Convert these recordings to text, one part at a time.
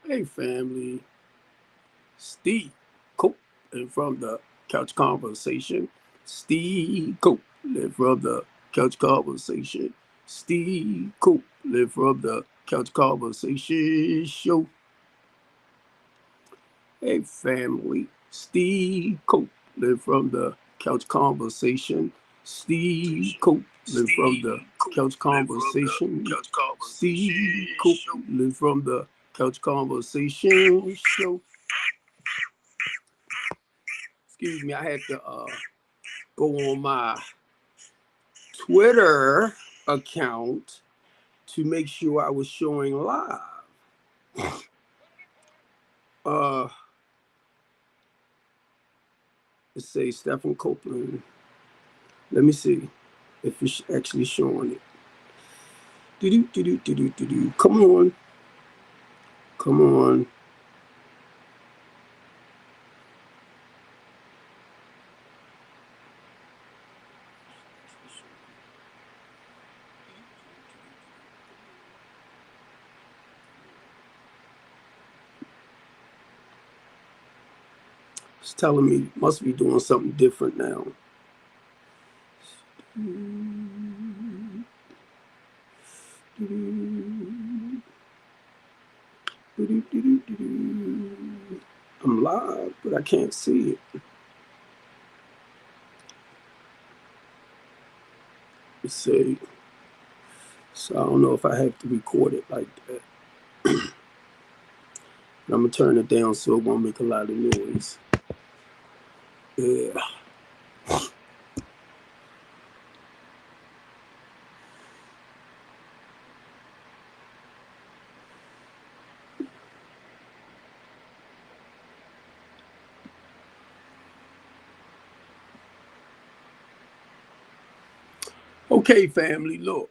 Hey, family. Steve Copeland from the Couch Conversation. Steve Copeland from the Couch Conversation. Steve Copeland from the Couch Conversation Show. Hey, family. Steve Copeland from the Couch Conversation. Steve Copeland from the Couch Conversation. Steve Copeland from the Couch Conversation Show. Excuse me, I had to go on my Twitter account to make sure I was showing live. Uh, let's say Stephen Copeland. Let me see if it's actually showing it. Do. Come on. Come on. It's telling me must be doing something different now. I'm live, but I can't see it. Let's see. So I don't know if I have to record it like that. I'm gonna turn it down so it won't make a lot of noise. Yeah. Okay, family. Look,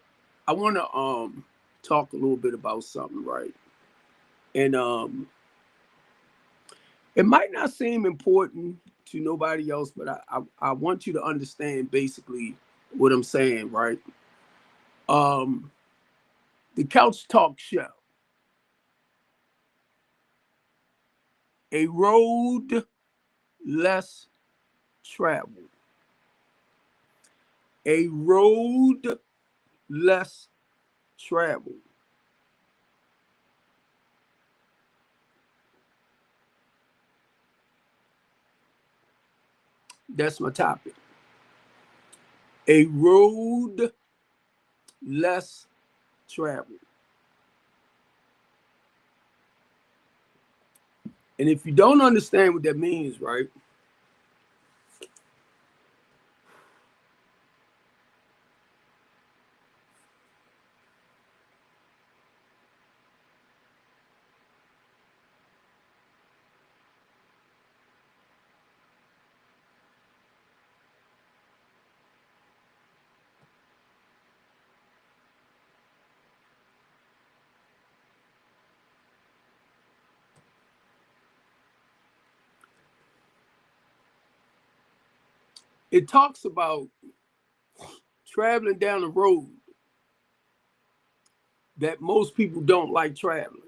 I want to talk a little bit about something, right? And it might not seem important to nobody else, but I want you to understand basically what I'm saying, right? Um, the Couch Talk Show, a road less traveled, a road less traveled. That's my topic. A road less traveled. And if you don't understand what that means, right? It talks about traveling down a road that most people don't like traveling.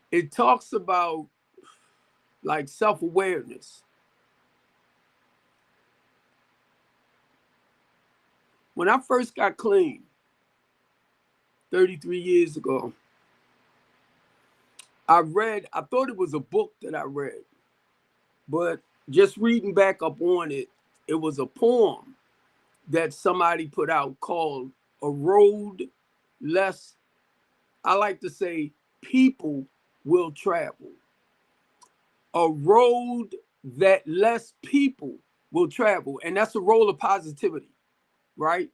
It talks about like self-awareness. When I first got clean 33 years ago, I thought it was a book that I read, but just reading back up on it, it was a poem that somebody put out called A Road Less, I like to say, People Will Travel. A road that less people will travel. And that's a road of positivity, right?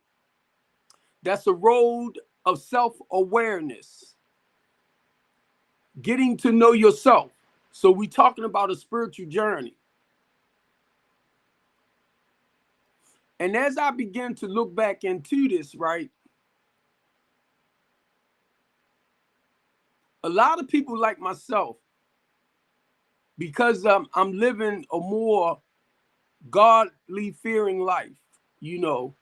That's a road of self-awareness, getting to know yourself. So we're talking about a spiritual journey. And as I began to look back into this, right, a lot of people like myself, because I'm living a more godly fearing life, you know,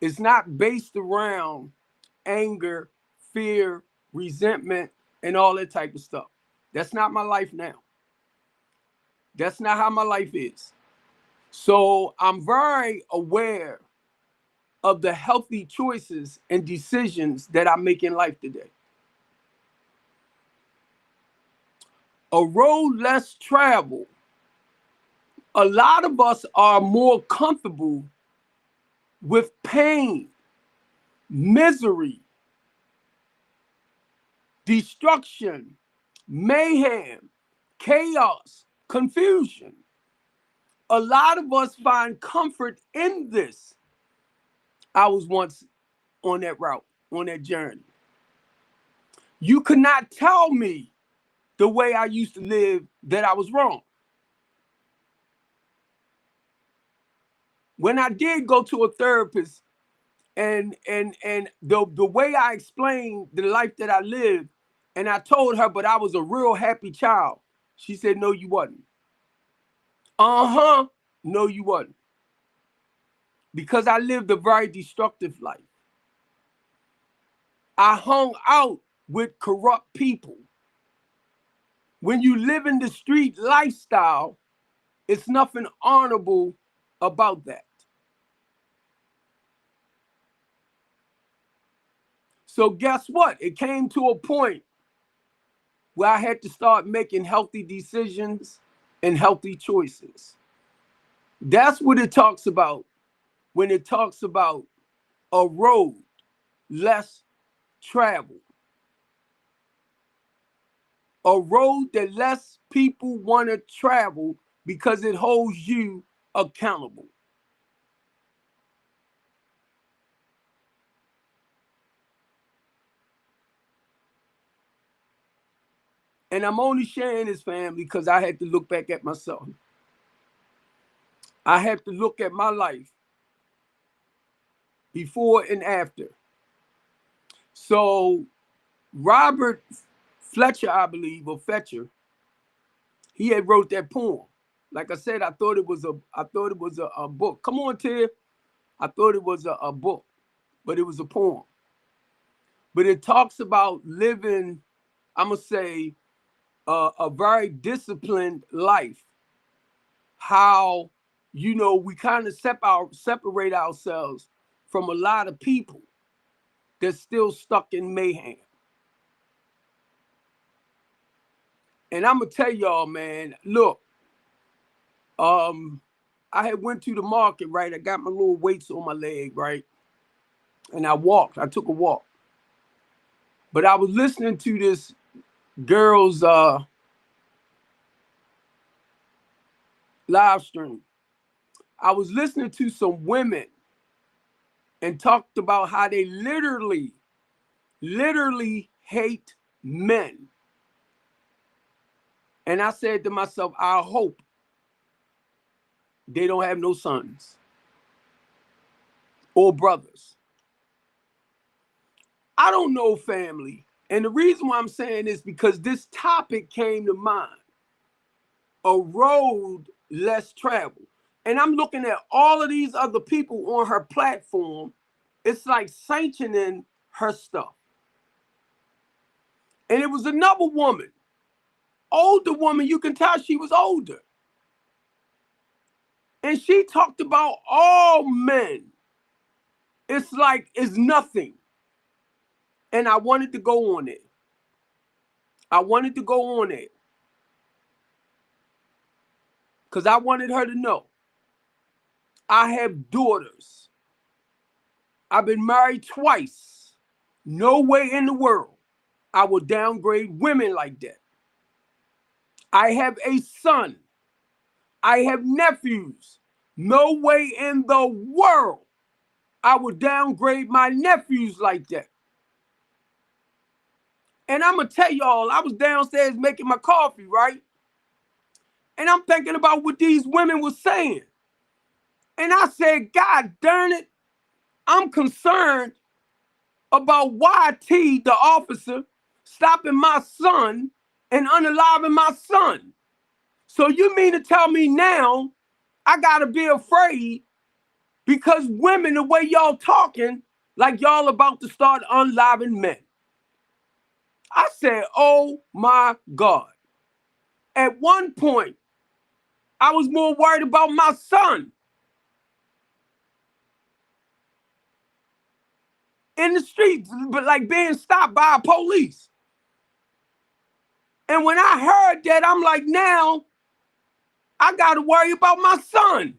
It's not based around anger, fear, resentment, and all that type of stuff. That's not my life now. That's not how my life is. So I'm very aware of the healthy choices and decisions that I make in life today. A road less traveled. A lot of us are more comfortable with pain, misery, destruction, mayhem, chaos, confusion. A lot of us find comfort in this. I was once on that route, on that journey. You could not tell me the way I used to live that I was wrong. When I did go to a therapist and the way I explained the life that I lived, and I told her, but I was a real happy child. She said, no, you wasn't. No, you wasn't. Because I lived a very destructive life. I hung out with corrupt people. When you live in the street lifestyle, it's nothing honorable about that. So guess what? It came to a point where I had to start making healthy decisions and healthy choices. That's what it talks about when it talks about a road less traveled. A road that less people want to travel because it holds you accountable. And I'm only sharing this, family, because I had to look back at myself. I had to look at my life before and after. So Robert Fletcher, I believe, or Fetcher, he had wrote that poem. Like I said, I thought it was a book. Come on, Ted. I thought it was a book, but it was a poem. But it talks about living, I'm going to say, a very disciplined life. How, we kind of separate ourselves from a lot of people that's still stuck in mayhem. And I'm going to tell y'all, man, look, I had went to the market, right? I got my little weights on my leg, right? And I took a walk. But I was listening to this girl's live stream. I was listening to some women and talked about how they literally hate men. And I said to myself, I hope they don't have no sons or brothers. I don't know, family. And the reason why I'm saying this because this topic came to mind. A road less traveled. And I'm looking at all of these other people on her platform. It's like sanctioning her stuff. And it was another woman, older woman, you can tell she was older. And she talked about all men. It's like it's nothing. And I wanted to go on it. Because I wanted her to know. I have daughters. I've been married twice. No way in the world I will downgrade women like that. I have a son. I have nephews. No way in the world I would downgrade my nephews like that. And I'm going to tell y'all, I was downstairs making my coffee, right? And I'm thinking about what these women were saying. And I said, God darn it, I'm concerned about YT, the officer, stopping my son and unaliving my son. So you mean to tell me now I got to be afraid Because women, the way y'all talking, like y'all about to start unliving men. I said, oh my God. At one point, I was more worried about my son in the streets, but like being stopped by police. And when I heard that, I'm like, now I got to worry about my son.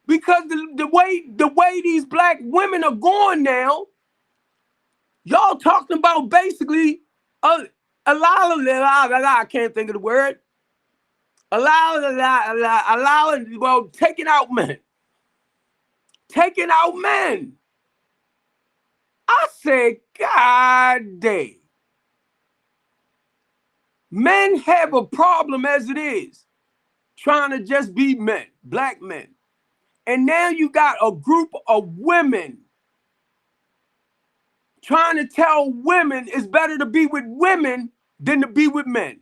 Because the way these black women are going now, y'all talking about basically I can't think of the word. Allowing, well, taking out men. Taking out men. I said, God dang. Men have a problem as it is, trying to just be men, black men. And now you got a group of women trying to tell women it's better to be with women than to be with men.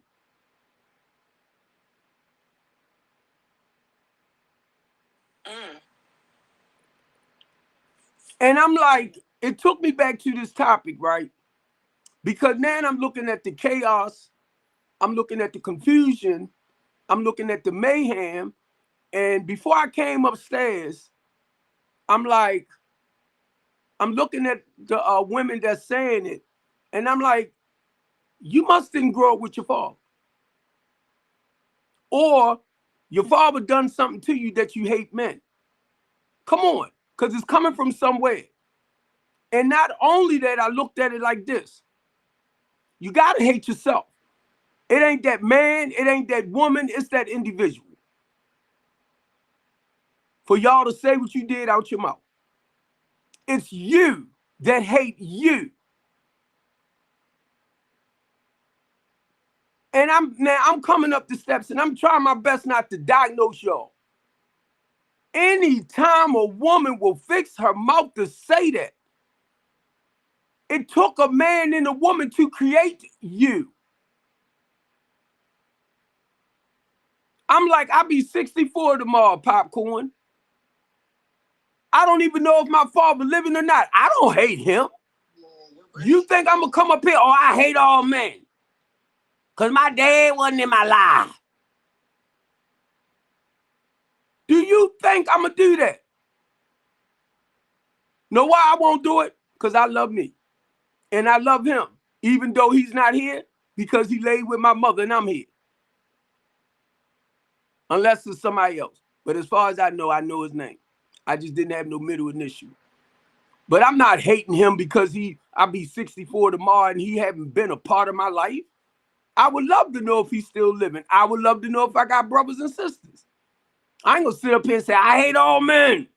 And I'm like, it took me back to this topic, right? Because now I'm looking at the chaos, I'm looking at the confusion, I'm looking at the mayhem. And before I came upstairs, I'm like, I'm looking at the women that's saying it. And I'm like, you must didn't grow up with your father. Or your father done something to you that you hate men. Come on, because it's coming from somewhere. And not only that, I looked at it like this. You got to hate yourself. It ain't that man, it ain't that woman, it's that individual. For y'all to say what you did out your mouth. It's you that hate you. And I'm coming up the steps and I'm trying my best not to diagnose y'all. Anytime a woman will fix her mouth to say that, it took a man and a woman to create you. I'm like, I'll be 64 tomorrow, Popcorn. I don't even know if my father living or not. I don't hate him. You think I'm going to come up here, oh, I hate all men. Because my dad wasn't in my life. Do you think I'm going to do that? Know why I won't do it? Because I love me. And I love him, even though he's not here, because he laid with my mother and I'm here. Unless it's somebody else. But as far as I know his name. I just didn't have no middle initial. But I'm not hating him because I'll be 64 tomorrow and he haven't been a part of my life. I would love to know if he's still living. I would love to know if I got brothers and sisters. I ain't gonna sit up here and say, I hate all men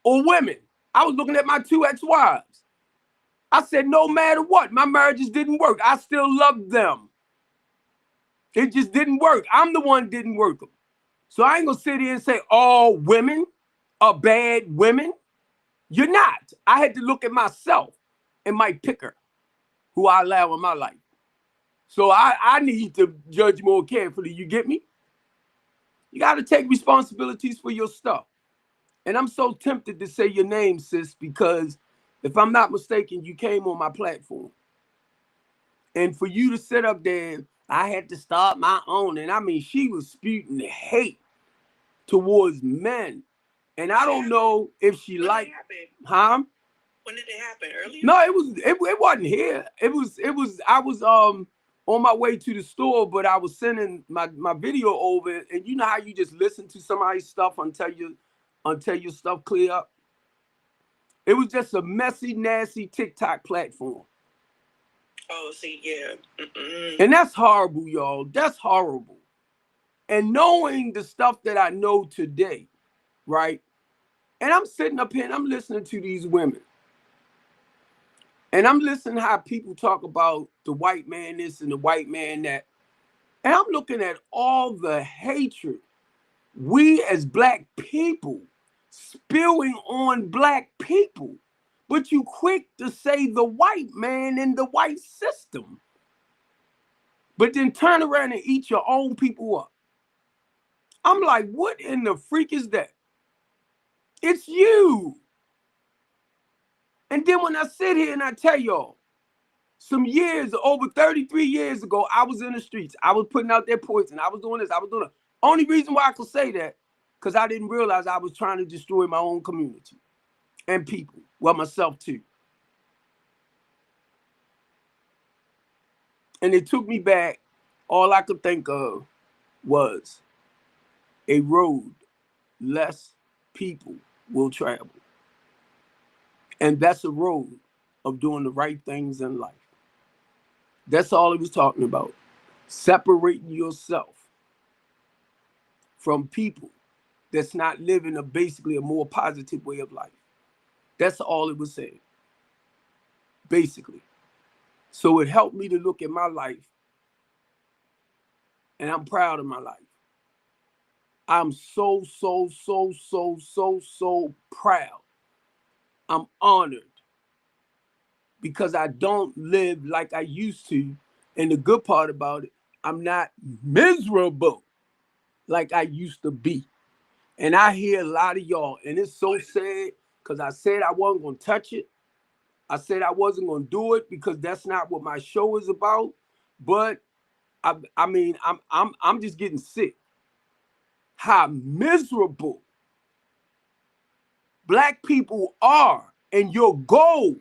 or women. I was looking at my 2 ex-wives. I said, no matter what, my marriages didn't work. I still loved them. It just didn't work. I'm the one didn't work them. So I ain't gonna sit here and say all women are bad women. You're not. I had to look at myself and my picker, who I allow in my life. So I need to judge more carefully. You get me? You got to take responsibilities for your stuff. And I'm so tempted to say your name, sis, because if I'm not mistaken, you came on my platform. And for you to sit up there, I had to start my own. And I mean, she was spewing hate towards men. And I don't know if she liked, huh? When did it happen? Earlier? No, it wasn't here. I was on my way to the store, but I was sending my video over, and you know how you just listen to somebody's stuff until your stuff clear up. It was just a messy, nasty TikTok platform. Oh, see, yeah. And that's horrible, y'all. That's horrible. And knowing the stuff that I know today, right? And I'm sitting up here and I'm listening to these women. And I'm listening how people talk about the white man this and the white man that. And I'm looking at all the hatred we as black people spewing on black people. But you quick to say the white man and the white system. But then turn around and eat your own people up. I'm like, what in the freak is that? It's you. And then when I sit here and I tell y'all, some years, over 33 years ago, I was in the streets. I was putting out their poison. I was doing this. I was doing that. Only reason why I could say that, because I didn't realize I was trying to destroy my own community and people. Well, myself too. And it took me back. All I could think of was a road less people will travel. And that's a road of doing the right things in life. That's all he was talking about. Separating yourself from people that's not living basically a more positive way of life. That's all it was saying, basically. So it helped me to look at my life, and I'm proud of my life. I'm so proud. I'm honored because I don't live like I used to. And the good part about it, I'm not miserable like I used to be. And I hear a lot of y'all, and it's so sad because I said I wasn't going to touch it. I said I wasn't going to do it because that's not what my show is about. But I mean, I'm just getting sick. How miserable Black people are, and your goal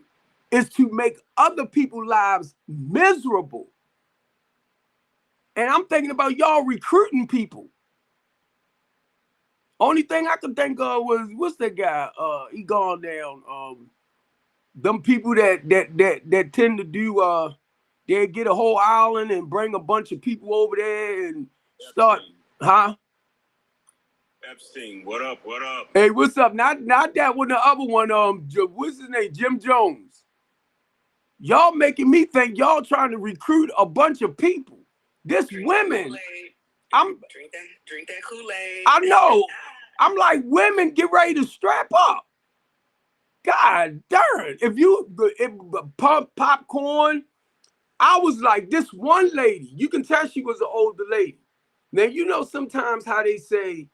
is to make other people's lives miserable. And I'm thinking about y'all recruiting people. Only thing I could think of was, what's that guy? He gone down. Them people that tend to do they get a whole island and bring a bunch of people over there and start, huh? Epstein, what up? What up? Hey, what's up? Not that one, the other one. What's his name? Jim Jones. Y'all making me think y'all trying to recruit a bunch of people. This women. Drink that Kool-Aid. I know. I'm like, women, get ready to strap up. God darn. If pump popcorn, I was like, this one lady, you can tell she was an older lady. Now, you know sometimes how they say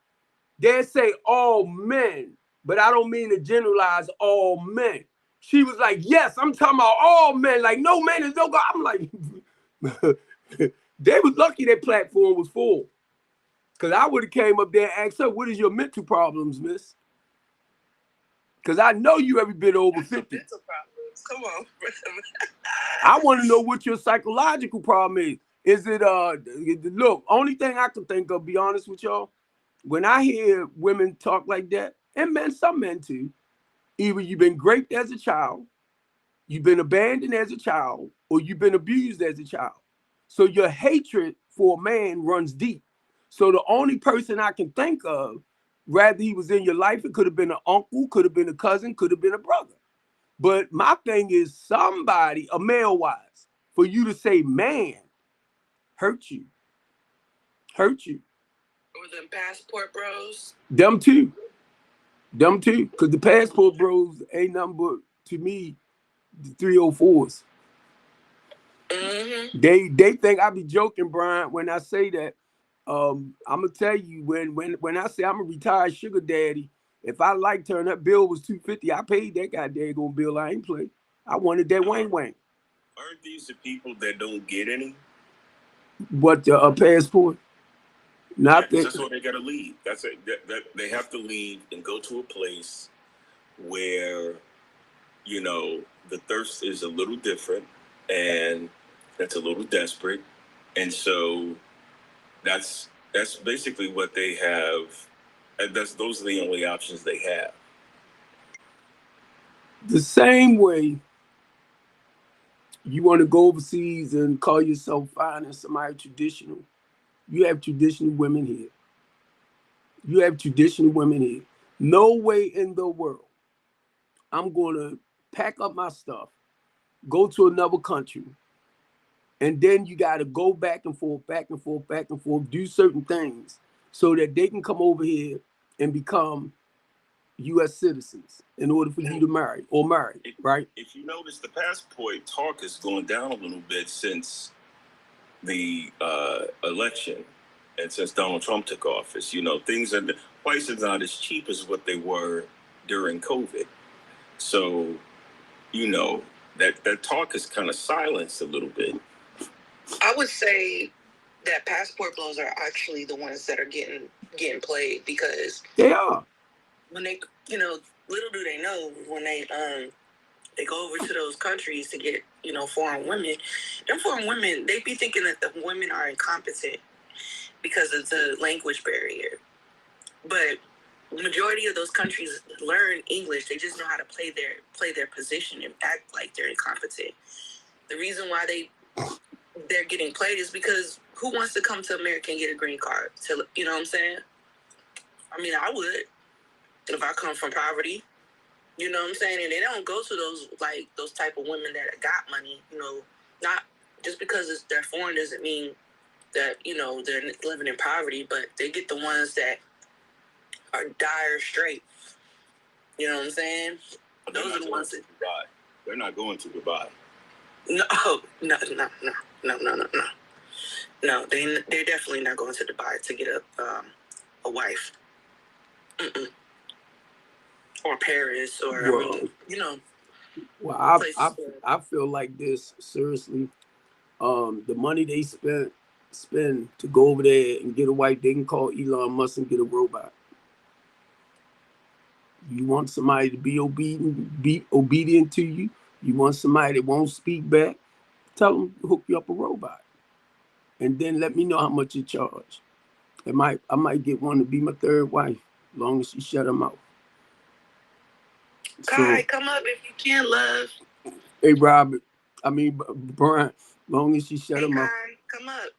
all men, but I don't mean to generalize all men. She was like, yes, I'm talking about all men. Like, no man is no God. I'm like, they was lucky that platform was full. Because I would have came up there and asked her, what is your mental problems, miss? Because I know you ever been over 50. Mental problems. Come on. I want to know what your psychological problem is. Is it, look, only thing I can think of, be honest with y'all, when I hear women talk like that, and men, some men too, either you've been raped as a child, you've been abandoned as a child, or you've been abused as a child. So your hatred for a man runs deep. So the only person I can think of, rather he was in your life, it could have been an uncle, could have been a cousin, could have been a brother. But my thing is somebody, a male-wise, for you to say, man, hurt you. Or them passport bros? Them too. Because the passport bros ain't nothing but, to me, the 304s. Mm-hmm. They think I be joking, Brian, when I say that. I'm gonna tell you, when I say I'm a retired sugar daddy, if I liked her and that bill was $250, I paid that goddamn bill. I ain't play. I wanted that wang. Aren't these the people that don't get any? What, a passport? Not that. That's why they gotta leave. That's it. That they have to leave and go to a place where, you know, the thirst is a little different and it's a little desperate, and so that's basically what they have. And those are the only options they have. The same way you want to go overseas and call yourself fine and somebody traditional, you have traditional women here. No way in the world I'm going to pack up my stuff, go to another country, and then you got to go back and forth, do certain things so that they can come over here and become U.S. citizens in order for you to marry, right? If you notice, the passport talk is going down a little bit since the election. And since Donald Trump took office, you know, prices are not as cheap as what they were during COVID. So, you know, that talk is kind of silenced a little bit. I would say that passport blows are actually the ones that are getting played, because They are. when they, you know, little do they know, when they go over to those countries to get, you know, foreign women, them foreign women, they be thinking that the women are incompetent because of the language barrier. But the majority of those countries learn English. They just know how to play their position and act like they're incompetent. The reason why they're getting played is because who wants to come to America and get a green card? You know what I'm saying? I mean, I would, if I come from poverty. You know what I'm saying? And they don't go to those type of women that got money. You know, not just because they're foreign doesn't mean that, you know, they're living in poverty, but they get the ones that are dire straight. You know what I'm saying? But those are the ones that Dubai. They're not going to Dubai. No. No, they're definitely not going to Dubai to get a wife. Mm-mm. Or Paris, or Well, I mean, you know. Well, I feel like this, seriously. The money they spend to go over there and get a wife, they can call Elon Musk and get a robot. You want somebody to be obedient to you. You want somebody that won't speak back. Tell them to hook you up a robot, and then let me know how much you charge. I might get one to be my third wife, as long as she shut her mouth. Kai, come up if you can, love. Hey, Robert. I mean, Brian. Long as she shut her mouth. Come up.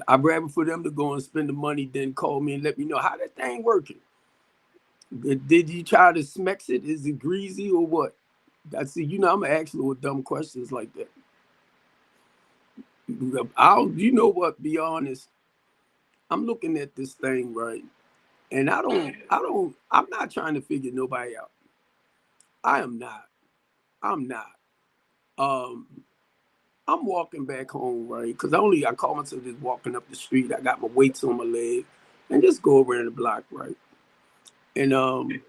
I'd rather for them to go and spend the money than call me and let me know how that thing working. Did you try to smex it? Is it greasy or what? That's it. You know, I'm asking with dumb questions like that. You know what? Be honest. I'm looking at this thing, right? And I'm not trying to figure nobody out. I'm not. I'm walking back home, right? Because I call myself just walking up the street. I got my weights on my leg and just go around the block, right? And I'm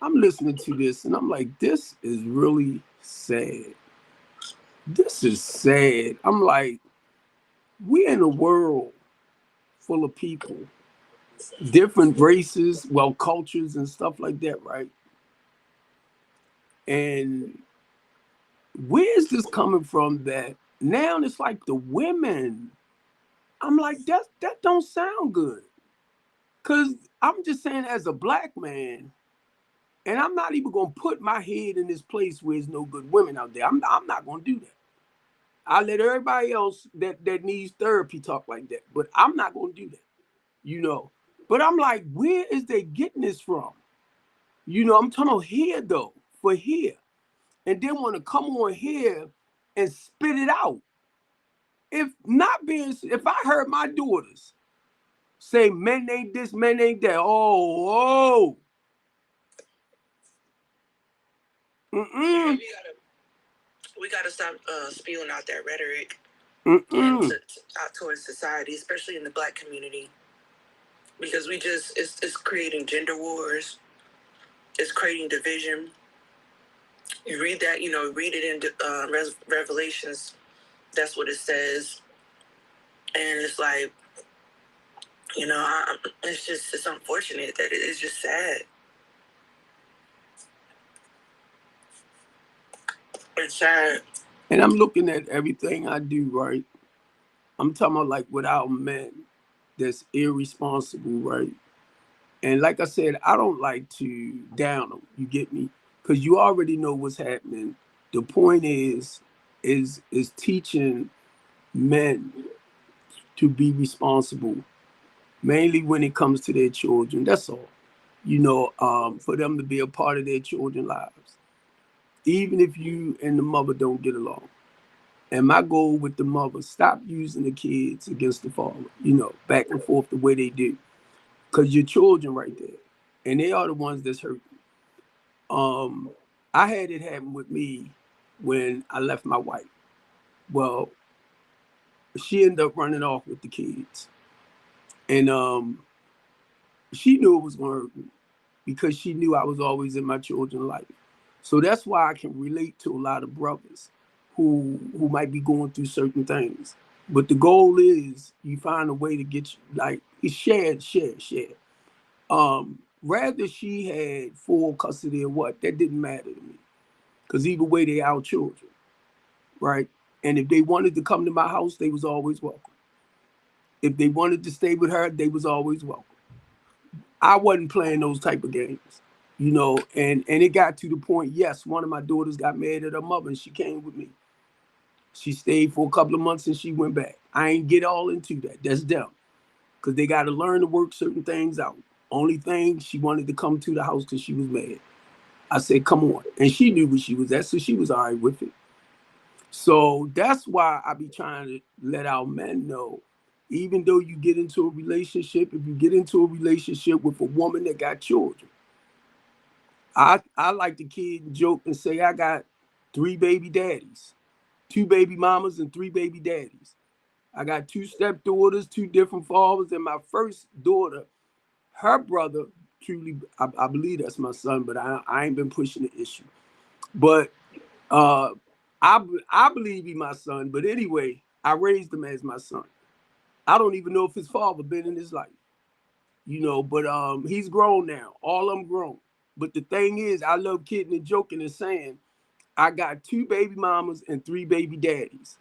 listening to this and I'm like, this is really sad. This is sad. I'm like, we're in a world full of people, different races, cultures and stuff like that, right? And where is this coming from that now it's like the women? I'm like, that don't sound good. Because I'm just saying, as a black man, and I'm not even going to put my head in this place where there's no good women out there. I'm not going to do that. I let everybody else that needs therapy talk like that. But I'm not going to do that, you know. But I'm like, where is they getting this from? You know, I'm talking about here, though, for here. And then want to come on here and spit it out. If I heard my daughters say men ain't this, men ain't that, We gotta stop spewing out that rhetoric out towards society, especially in the black community, because it's creating gender wars. It's creating division. You read that, read it in Revelations. That's what it says, and it's like, it's unfortunate that it's just sad. It's sad. And I'm looking at everything I do, right? I'm talking about like without men that's irresponsible, right? And like I said, I don't like to down them. You get me? Because you already know what's happening. The point is teaching men to be responsible, mainly when it comes to their children. That's all. For them to be a part of their children's lives, even if you and the mother don't get along. And my goal with the mother, stop using the kids against the father, back and forth the way they do. Because your children right there. And they are the ones that's hurting. I had it happen with me when I left my wife. Well, she ended up running off with the kids. And she knew it was going to hurt me because she knew I was always in my children's life. So that's why I can relate to a lot of brothers who might be going through certain things. But the goal is you find a way to get you, like, it's shared. Rather she had full custody or what, that didn't matter to me. Because either way, they our children, right? And if they wanted to come to my house, they was always welcome. If they wanted to stay with her, they was always welcome. I wasn't playing those type of games, you know, and it got to the point, yes, one of my daughters got mad at her mother and she came with me. She stayed for a couple of months and she went back. I ain't get all into that. That's them. Because they got to learn to work certain things out. Only thing, she wanted to come to the house because she was mad. I said, come on. And she knew what she was at, so she was all right with it. So that's why I be trying to let our men know, even though you get into a relationship, if you get into a relationship with a woman that got children, I like to kid and joke and say I got 3 baby daddies, 2 baby mamas and 3 baby daddies. I got 2 stepdaughters, 2 different fathers, and my first daughter, her brother, truly, I believe that's my son, but I ain't been pushing the issue. But I believe he's my son. But anyway, I raised him as my son. I don't even know if his father been in his life, you know. But he's grown now. All of them grown. But the thing is, I love kidding and joking and saying I got 2 baby mamas and 3 baby daddies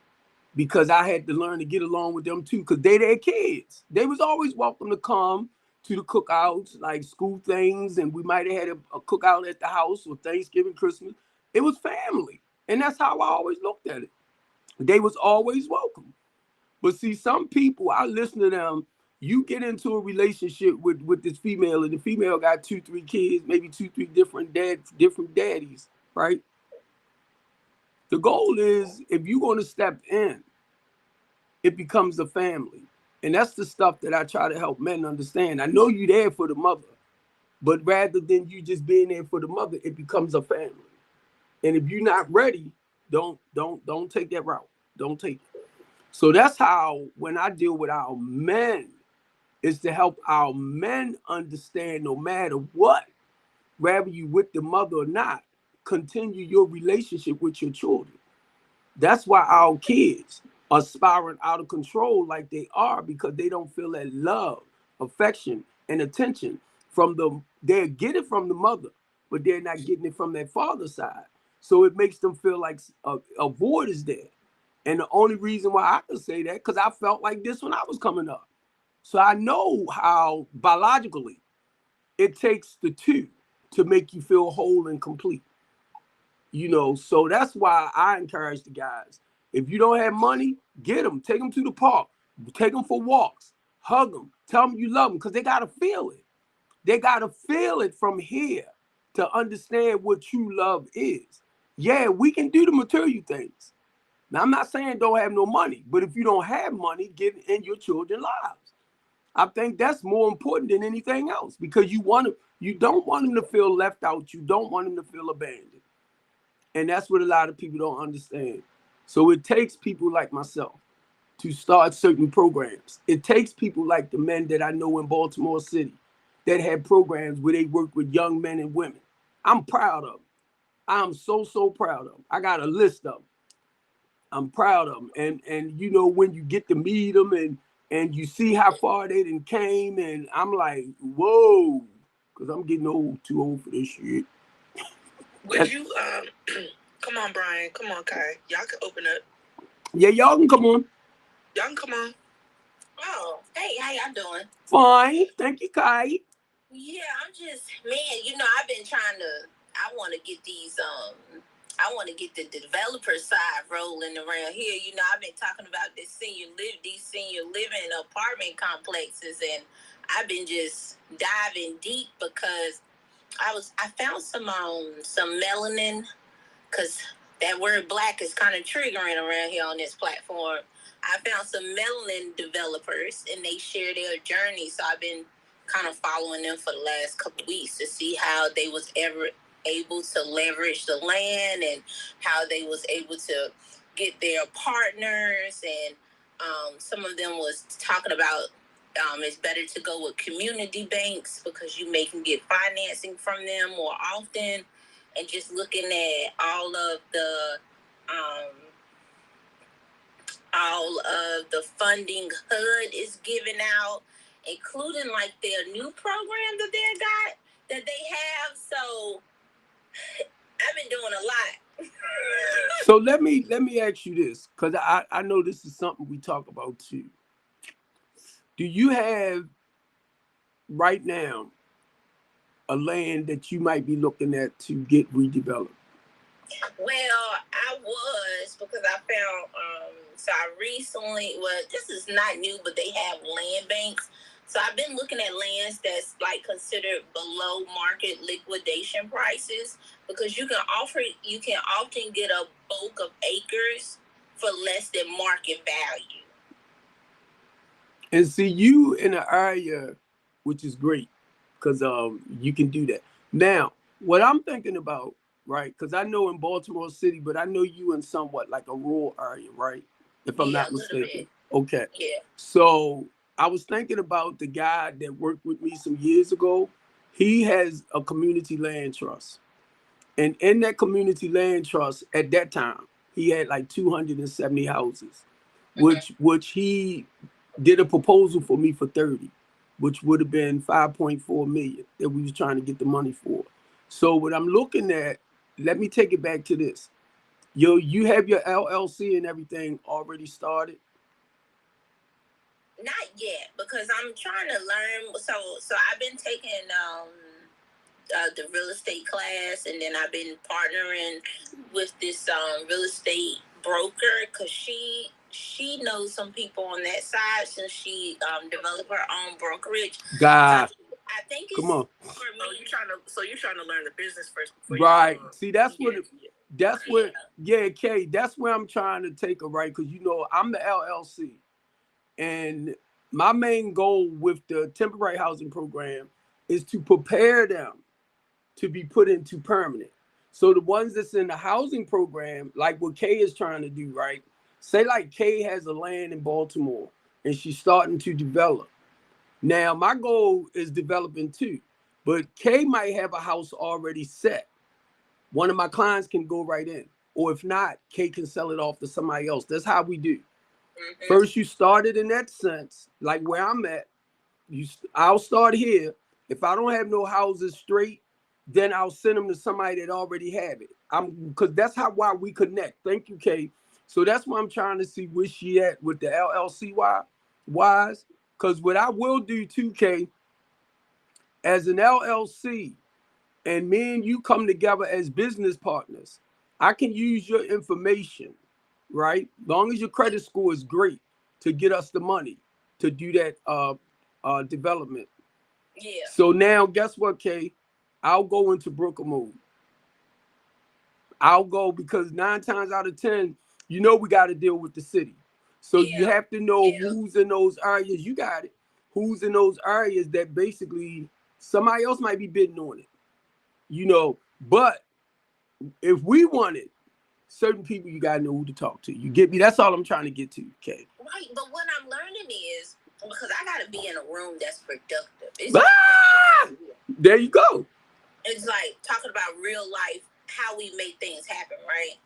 because I had to learn to get along with them too, because they their kids. They was always welcome to come to the cookouts, like school things, and we might have had a cookout at the house or Thanksgiving, Christmas. It was family, and that's how I always looked at it. They was always welcome. But see, some people, I listen to them. You get into a relationship with this female, and the female got 2, 3 kids, maybe 2, 3 different daddies, right? The goal is, if you're going to step in, it becomes a family. And that's the stuff that I try to help men understand. I know you're there for the mother, but rather than you just being there for the mother, it becomes a family. And if you're not ready, don't take that route. Don't take it. So that's how, when I deal with our men, is to help our men understand, no matter what, whether you with the mother or not, continue your relationship with your children. That's why our kids are spiraling out of control like they are, because they don't feel that love, affection, and attention from the, they're getting it from the mother, but they're not getting it from their father's side. So it makes them feel like a void is there. And the only reason why I can say that, because I felt like this when I was coming up. So I know how biologically it takes the 2 to make you feel whole and complete. You know, so that's why I encourage the guys. If you don't have money, get them, take them to the park, take them for walks, hug them, tell them you love them, because they got to feel it. They got to feel it from here to understand what true love is. Yeah, we can do the material things. Now, I'm not saying don't have no money, but if you don't have money, get in your children's lives. I think that's more important than anything else, because you don't want them to feel left out. You don't want them to feel abandoned. And that's what a lot of people don't understand. So it takes people like myself to start certain programs. It takes people like the men that I know in Baltimore City that have programs where they work with young men and women. I'm proud of them. I'm so proud of them. I got a list of them. I'm proud of them. And you know, when you get to meet them and you see how far they done came, and I'm like, whoa, because I'm getting too old for this shit. Would you come on, Brian? Come on, Kai. Y'all can open up. Yeah, y'all can come on. Y'all can come on. Oh, hey, how y'all doing? Fine, thank you, Kai. Yeah, I'm just, man, you know, I've been I want to get these, I want to get the developer side rolling around here. You know, I've been talking about these senior living apartment complexes, and I've been just diving deep because I found some melanin, because that word black is kind of triggering around here on this platform. I found some melanin developers, and they share their journey. So I've been kind of following them for the last couple of weeks to see how they was ever able to leverage the land and how they was able to get their partners and Some of them was talking about it's better to go with community banks because you can get financing from them more often, and just looking at um, all of the funding HUD is giving out, including like their new program that they have. So I've been doing a lot. So let me ask you this, because I know this is something we talk about too. Do you have right now a land that you might be looking at to get redeveloped? Well, I was, because I found so I recently, well, this is not new, but they have land banks. So I've been looking at lands that's like considered below market liquidation prices, because you can often get a bulk of acres for less than market value. And see, you in an area, which is great, because you can do that. Now, what I'm thinking about, right? Because I know in Baltimore City, but I know you in somewhat like a rural area, right? If I'm not mistaken. Okay. Yeah. So I was thinking about the guy that worked with me some years ago. He has a community land trust. And in that community land trust at that time, he had like 270 houses, which he did a proposal for me for 30, which would have been 5.4 million that we was trying to get the money for. So what I'm looking at, let me take it back to this. You have your LLC and everything already started? Not yet, because I'm trying to learn. So I've been taking the real estate class, and then I've been partnering with this real estate broker, because she knows some people on that side since she developed her own brokerage. God, I think it's come on. for me. You're trying to learn the business first before Right. you See, that's what yeah, Kay, that's where I'm trying to take her, right? Because I'm the LLC. And my main goal with the temporary housing program is to prepare them to be put into permanent. So the ones that's in the housing program, like what Kay is trying to do, right? Say like Kay has a land in Baltimore and she's starting to develop. Now my goal is developing too, but Kay might have a house already set. One of my clients can go right in, or if not, Kay can sell it off to somebody else. That's how we do. First, you started in that sense, like where I'm at. I'll start here. If I don't have no houses straight, then I'll send them to somebody that already have it. Because that's why we connect. Thank you, Kay. So that's why I'm trying to see where she at with the LLC wise. Because what I will do too, Kay, as an LLC, and me and you come together as business partners, I can use your information, right? Long as your credit score is great, to get us the money to do that development. Yeah. So now, guess what, Kay? I'll go into broker mode. I'll go, because 9 times out of 10, we got to deal with the city. So you have to know who's in those areas. You got it. Who's in those areas that basically somebody else might be bidding on it. But if we want it, certain people, you gotta know who to talk to. You get me? That's all I'm trying to get to, okay? Right, but what I'm learning is, because I gotta be in a room that's productive. There you go. It's like talking about real life, how we make things happen, right?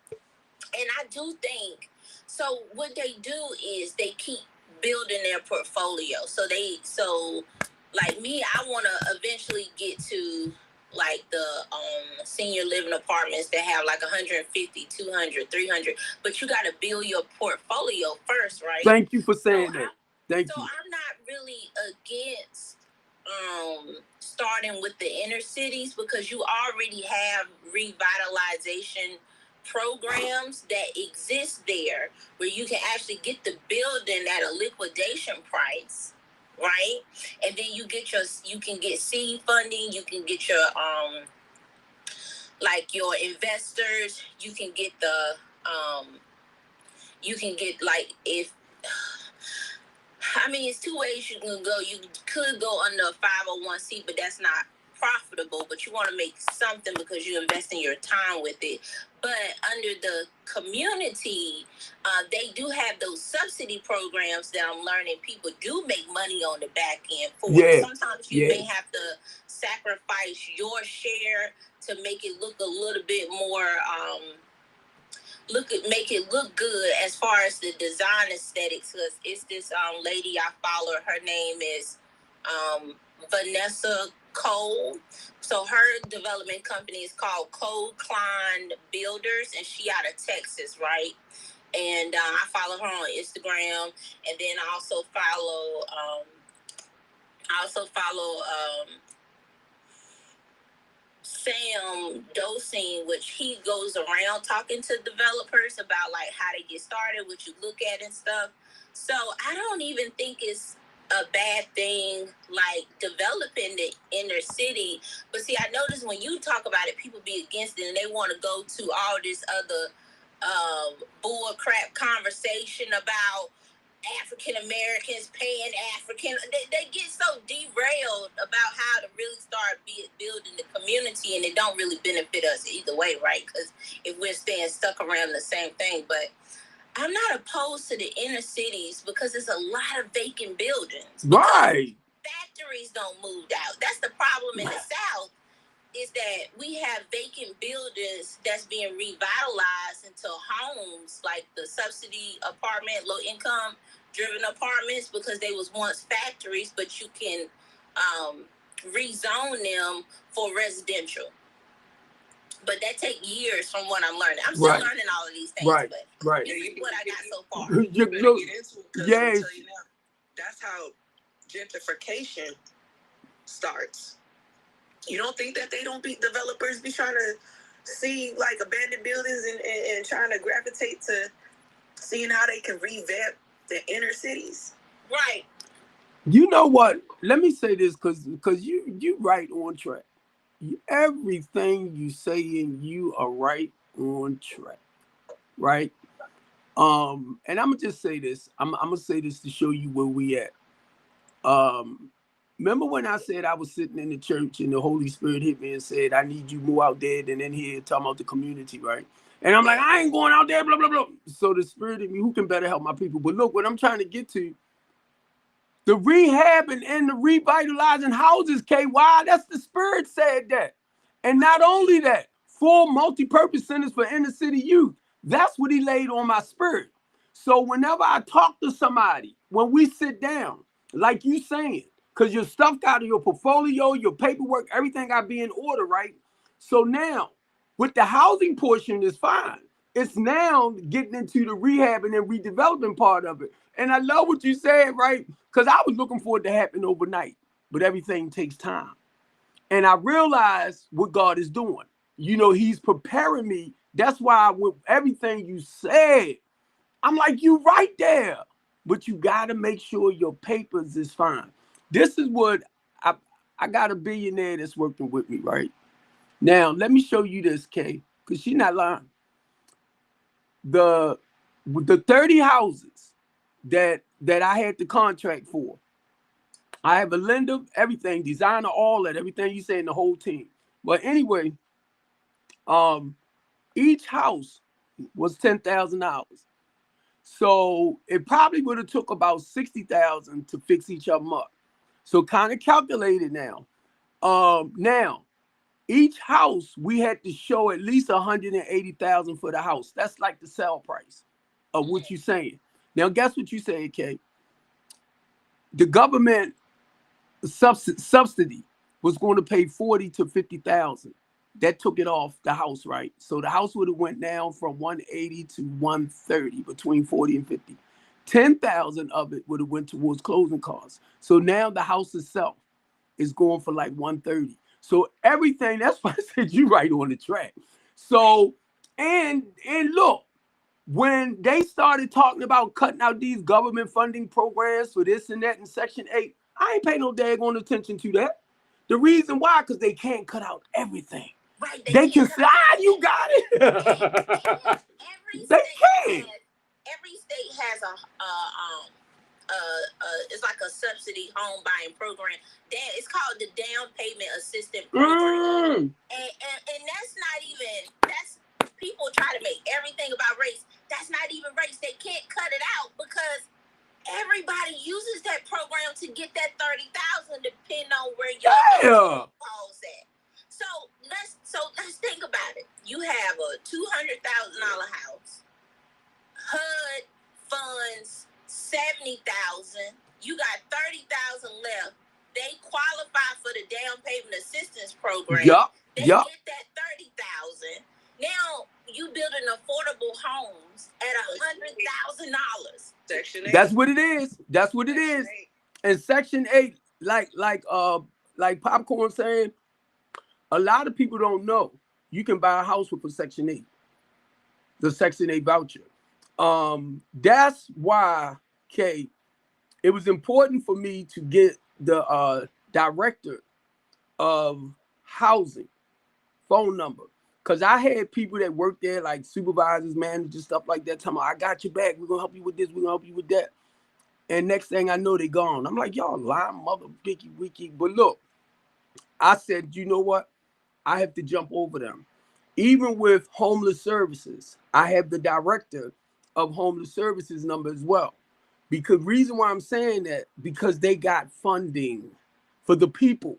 And I do think, so what they do is they keep building their portfolio. So like me, I want to eventually get to like the senior living apartments that have like 150, 200, 300, but you got to build your portfolio first, right? Thank you for saying that. Thank you. So I'm not really against starting with the inner cities, because you already have revitalization programs that exist there where you can actually get the building at a liquidation price, right? And then you can get seed funding, you can get your like your investors, you can get it's 2 ways you can go. You could go under a 501c, but that's not profitable, but you want to make something because you invest in your time with it. But under the community, they do have those subsidy programs that I'm learning people do make money on the back end for. Yeah. Sometimes you may have to sacrifice your share to make it look a little bit more, make it look good as far as the design aesthetics. Because it's this lady I follow. Her name is Vanessa Cole. So her development company is called Cole Klein Builders, and she out of Texas, right? And I follow her on Instagram, and then I also follow Sam Dosing, which he goes around talking to developers about like how they get started, what you look at and stuff. So I don't even think it's a bad thing like developing the inner city. But see, I notice when you talk about it, people be against it and they want to go to all this other bull crap conversation about African Americans paying African. They get so derailed about how to really start building the community, and it don't really benefit us either way, right? Because if we're staying stuck around the same thing. But I'm not opposed to the inner cities because there's a lot of vacant buildings. Right. Factories don't move out. That's the problem in the South, is that we have vacant buildings that's being revitalized into homes, like the subsidy apartment, low income driven apartments, because they was once factories, but you can rezone them for residential. But that take years from what I'm learning. I'm still learning all of these things, but this is what I got so far. You better get into it, because I'll tell you now, that's how gentrification starts. You don't think that developers be trying to see like abandoned buildings and trying to gravitate to seeing how they can revamp the inner cities? Right. You know what? Let me say this, because you right on track. Everything you say and you are right on track, right? And I'm gonna just say this. I'm gonna say this to show you where we at. Remember when I said I was sitting in the church and the Holy Spirit hit me and said, I need you more out there than in here, talking about the community, right? And I'm like, I ain't going out there, blah, blah, blah. So the Spirit in me, who can better help my people? But look, what I'm trying to get to, the rehabbing and the revitalizing houses, KY, that's the Spirit said that. And not only that, 4 multi-purpose centers for inner city youth. That's what he laid on my spirit. So whenever I talk to somebody, when we sit down, like you saying, because your stuff got your portfolio, your paperwork, everything got to be in order, right? So now, with the housing portion is fine. It's now getting into the rehabbing and redeveloping part of it. And I love what you said, right? Because I was looking for it to happen overnight, but everything takes time. And I realized what God is doing. You know, he's preparing me. That's why with everything you said, I'm like, you right there. But you got to make sure your papers is fine. This is what I got a billionaire that's working with me, right? Now, let me show you this, Kay, because she's not lying. The 30 houses that I had the contract for, I have a lender, everything, designer, all that, everything you say in the whole team. But anyway, each house was $10,000. So it probably would have took about $60,000 to fix each of them up. So kind of calculated now. Now, each house we had to show at least $180,000 for the house. That's like the sale price of what you're saying. Now, guess what you said, Kay? The government subsidy was going to pay $40,000 to $50,000. That took it off the house, right? So the house would have went down from 180 to 130, between 40 and 50. 10,000 of it would have went towards closing costs. So now the house itself is going for like 130. So everything, that's why I said you right on the track. So, and look, when they started talking about cutting out these government funding programs for this and that in Section 8, I ain't paying no daggone attention to that. The reason why, because they can't cut out everything. Right, they can say, you got it. Every state has it's like a subsidy home buying program. It's called the down payment assistance program. And that's not even, that's people everybody uses that program to get that 30,000, depending on where your falls at. So let's think about it. You have a $200,000 house. HUD funds 70,000. You got 30,000 left. They qualify for the down payment assistance program. They get that 30,000. Now you building affordable homes at $100,000. Section 8. That's what it is. That's what it is. And Section 8, like Popcorn saying, a lot of people don't know you can buy a house with a Section 8, the Section 8 voucher. That's why, Kay, it was important for me to get the director of housing phone number, because I had people that worked there, like supervisors, managers, stuff like that, telling me, I got your back, we're gonna help you with this, we're gonna help you with that. And next thing I know, they gone. I'm like, y'all lying mother dicky wiki. But look, I said, you know what, I have to jump over them. Even with homeless services, I have the director of homeless services number as well. Because reason why I'm saying that, because they got funding for the people,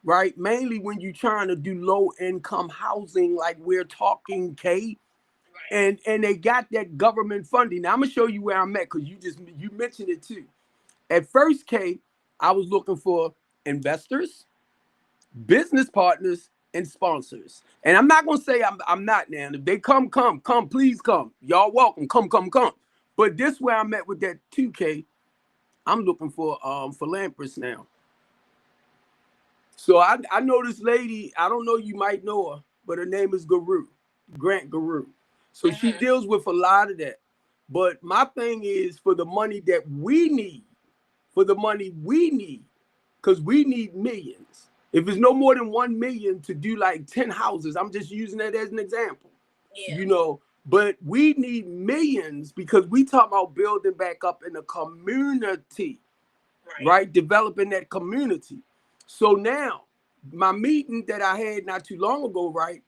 right? Mainly when you're trying to do low income housing, like we're talking, Kay, and they got that government funding. Now I'm gonna show you where I'm at, because you mentioned it too. At first, Kay, I was looking for investors, business partners, and sponsors. And I'm not gonna say I'm not now. If they come, please come. Y'all welcome. Come. But this where I'm at with that 2K. I'm looking for philanthropists now. So I know this lady. I don't know, you might know her, but her name is Grant Guru. So she deals with a lot of that. But my thing is, for the money that we need, because we need millions. If it's no more than 1 million to do like 10 houses, I'm just using that as an example. Yeah. You know, but we need millions, because we talk about building back up in the community, right? Developing that community. So now, my meeting that I had not too long ago, right?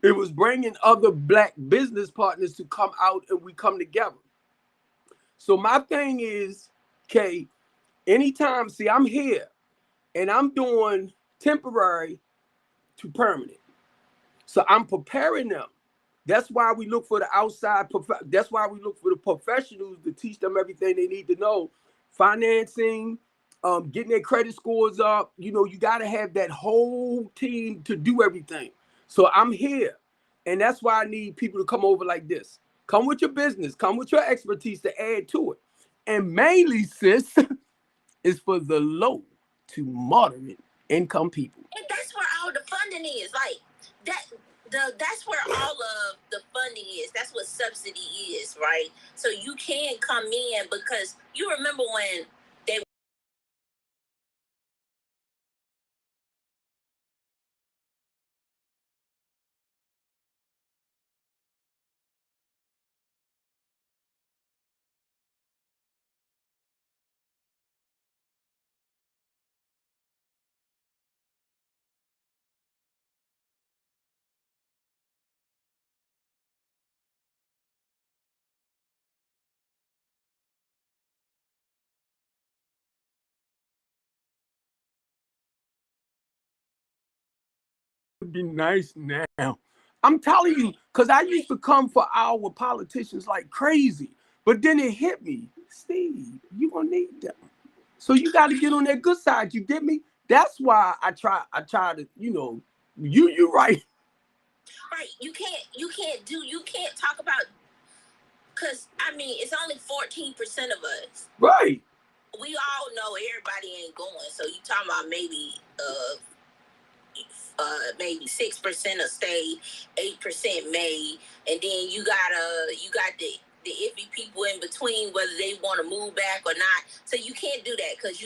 It was bringing other Black business partners to come out and we come together. So my thing is, Kay, anytime, see, I'm here and I'm doing temporary to permanent. So I'm preparing them. That's why we look for the outside. That's why we look for the professionals to teach them everything they need to know. Financing, getting their credit scores up. You know, you got to have that whole team to do everything. So I'm here. And that's why I need people to come over like this. Come with your business. Come with your expertise to add to it. And mainly, sis, is for the low to moderate income people. And that's where all the funding is. Like that. That's where all of the funding is. That's what subsidy is, right? So you can come in, because you remember when they Be nice now. I'm telling you, because I used to come for our politicians like crazy. But then it hit me, Steve, you're going to need them. So you got to get on that good side. You get me? That's why I try to, you know, you right. Right. You can't talk about, because, I mean, it's only 14% of us. Right. We all know everybody ain't going. So you talking about maybe 6% will stay, 8% may, and then you got the iffy people in between, whether they want to move back or not. So you can't do that, because you